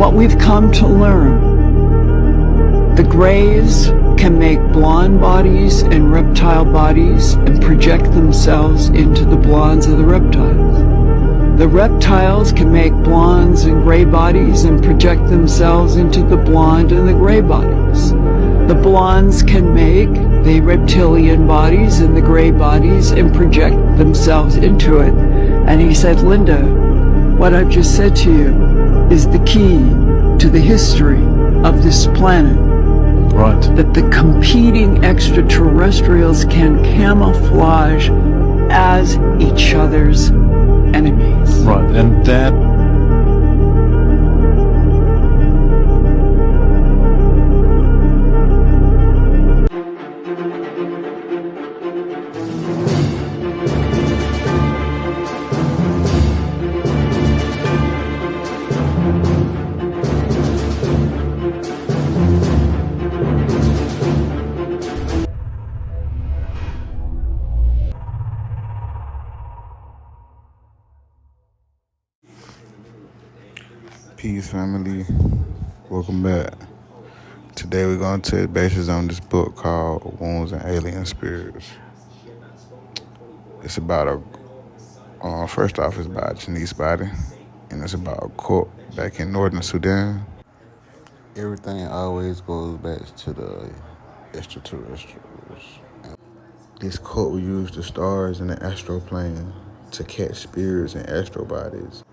what we've come to learn. The grays can make blonde bodies and reptile bodies and project themselves into the blondes of the reptiles. The reptiles can make blondes and gray bodies and project themselves into the blonde and the gray bodies. The blondes can make the reptilian bodies and the gray bodies and project themselves into it. And he said, Linda, what I've just said to you is the key to the history of this planet. Right. That the competing extraterrestrials can camouflage as each other's enemies. Right, and that Peace, family. Welcome back. Today we're going to take bases on this book called Wounds and Alien Spirits. It's about first off, it's about Janice body, and it's about a court back in northern Sudan. Everything always goes back to the extraterrestrials. This cult will use the stars in the astral plane to catch spirits and astral bodies.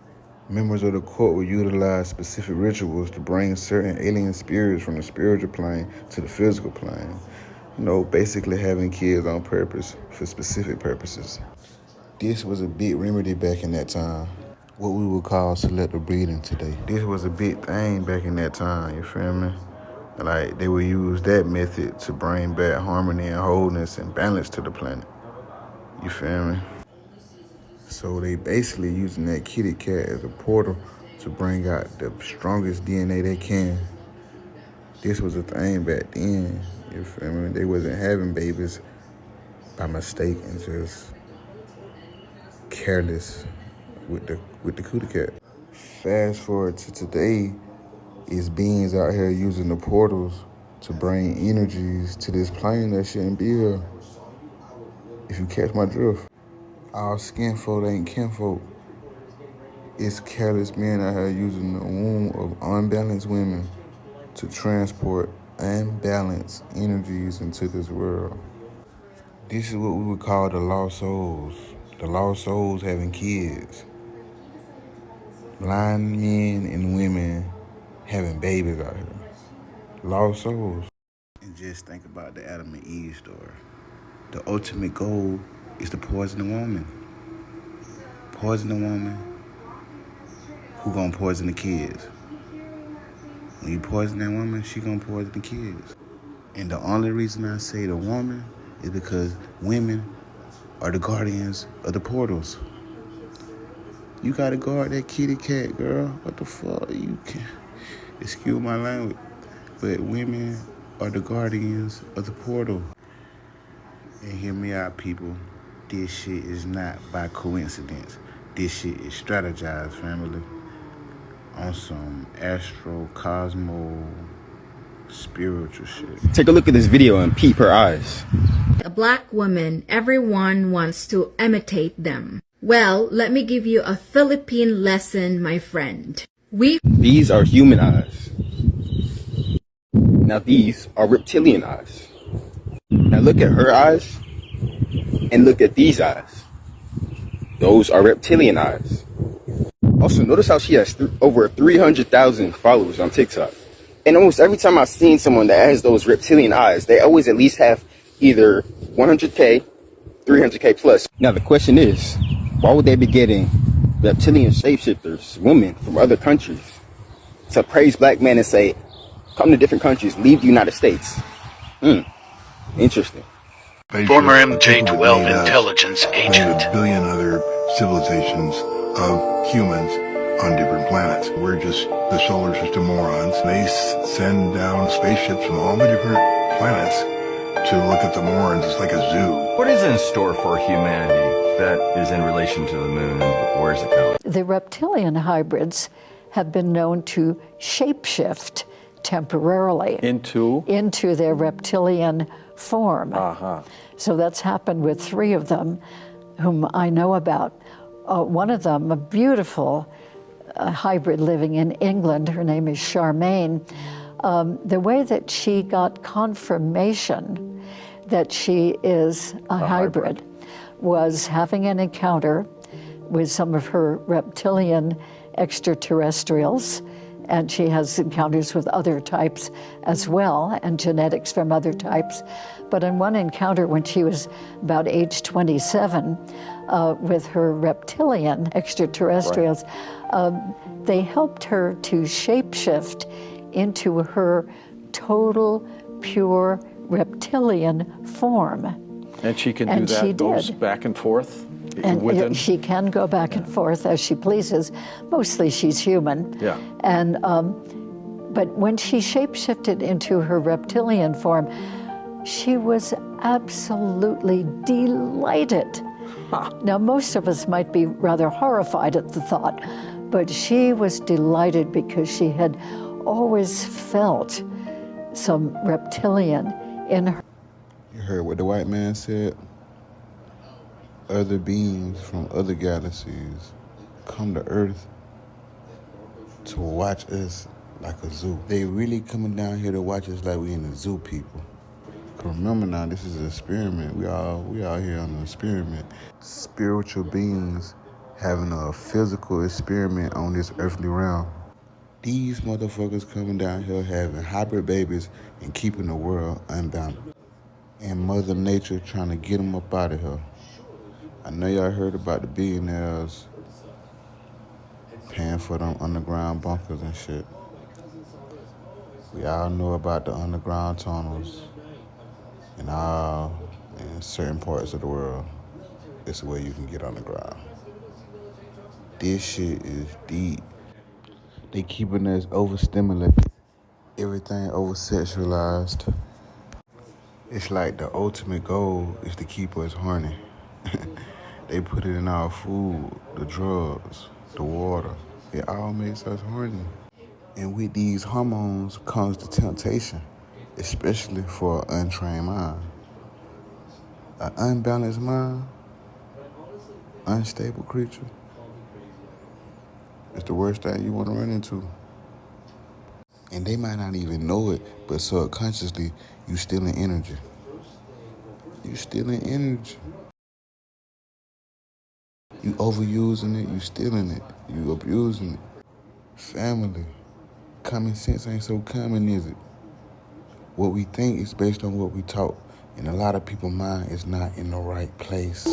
Members of the cult will utilize specific rituals to bring certain alien spirits from the spiritual plane to the physical plane. You know, basically having kids on purpose for specific purposes. This was a big remedy back in that time. What we would call selective breeding today. This was a big thing back in that time, you feel me? Like, they would use that method to bring back harmony and wholeness and balance to the planet. You feel me? So they basically using that kitty cat as a portal to bring out the strongest DNA they can. This was a thing back then, you feel me? They wasn't having babies by mistake and just careless with the kitty cat. Fast forward to today, is beings out here using the portals to bring energies to this plane that shouldn't be here. If you catch my drift. Our skinfolk ain't kinfolk. It's careless men out here using the womb of unbalanced women to transport unbalanced energies into this world. This is what we would call the lost souls. The lost souls having kids. Blind men and women having babies out here. Lost souls. And just think about the Adam and Eve story. The ultimate goal is to poison a woman. Poison a woman, who gonna poison the kids? When you poison that woman, she gonna poison the kids. And the only reason I say the woman is because women are the guardians of the portals. You gotta guard that kitty cat, girl. What the fuck? You can excuse my language, but women are the guardians of the portal. And hear me out, people. This shit is not by coincidence. This shit is strategized, family. On some astro, cosmo, spiritual shit. Take a look at this video and peep her eyes. A black woman, everyone wants to imitate them. Well, let me give you a Philippine lesson, my friend. These are human eyes. Now these are reptilian eyes. Now look at her eyes and look at these eyes. Those are reptilian eyes. Also, notice how she has over 300,000 followers on TikTok. And almost every time I've seen someone that has those reptilian eyes, they always at least have either 100K, 300K plus. Now the question is, why would they be getting reptilian shapeshifters, women from other countries, to praise black men and say, come to different countries, leave the United States? Interesting. Former MJ-12 intelligence agent. A billion other civilizations of humans on different planets. We're just the solar system morons. They send down spaceships from all the different planets to look at the morons. It's like a zoo. What is in store for humanity that is in relation to the moon, and where is it going? The reptilian hybrids have been known to shapeshift temporarily into their reptilian form. So that's happened with 3 of them whom I know about. One of them, a beautiful hybrid living in England, her name is Charmaine. The way that she got confirmation that she is a hybrid was having an encounter with some of her reptilian extraterrestrials, and she has encounters with other types as well, and genetics from other types. But in one encounter when she was about age 27 with her reptilian extraterrestrials, they helped her to shapeshift into her total, pure reptilian form. And she can And do that, she goes did. back and forth And within? she can go back and forth as she pleases. Mostly she's human. Yeah. And, but when she shapeshifted into her reptilian form, she was absolutely delighted. Now, most of us might be rather horrified at the thought, but she was delighted because she had always felt some reptilian in her. You heard what the white man said? Other beings from other galaxies come to Earth to watch us like a zoo. They really coming down here to watch us like we in a zoo, people. 'Cause remember now, this is an experiment. We out here on an experiment. Spiritual beings having a physical experiment on this earthly realm. These motherfuckers coming down here having hybrid babies and keeping the world unbounded. And Mother Nature trying to get them up out of here. I know y'all heard about the billionaires paying for them underground bunkers and shit. We all know about the underground tunnels in certain parts of the world. It's where you can get underground. This shit is deep. They keeping us overstimulated. Everything oversexualized. It's like the ultimate goal is to keep us horny. They put it in our food, the drugs, the water. It all makes us horny. And with these hormones comes the temptation, especially for an untrained mind. An unbalanced mind, unstable creature, it's the worst thing you want to run into. And they might not even know it, but subconsciously, you stealing energy. You stealing energy. You overusing it, you stealing it, you abusing it. Family. Common sense ain't so common, is it? What we think is based on what we taught, and a lot of people's mind is not in the right place.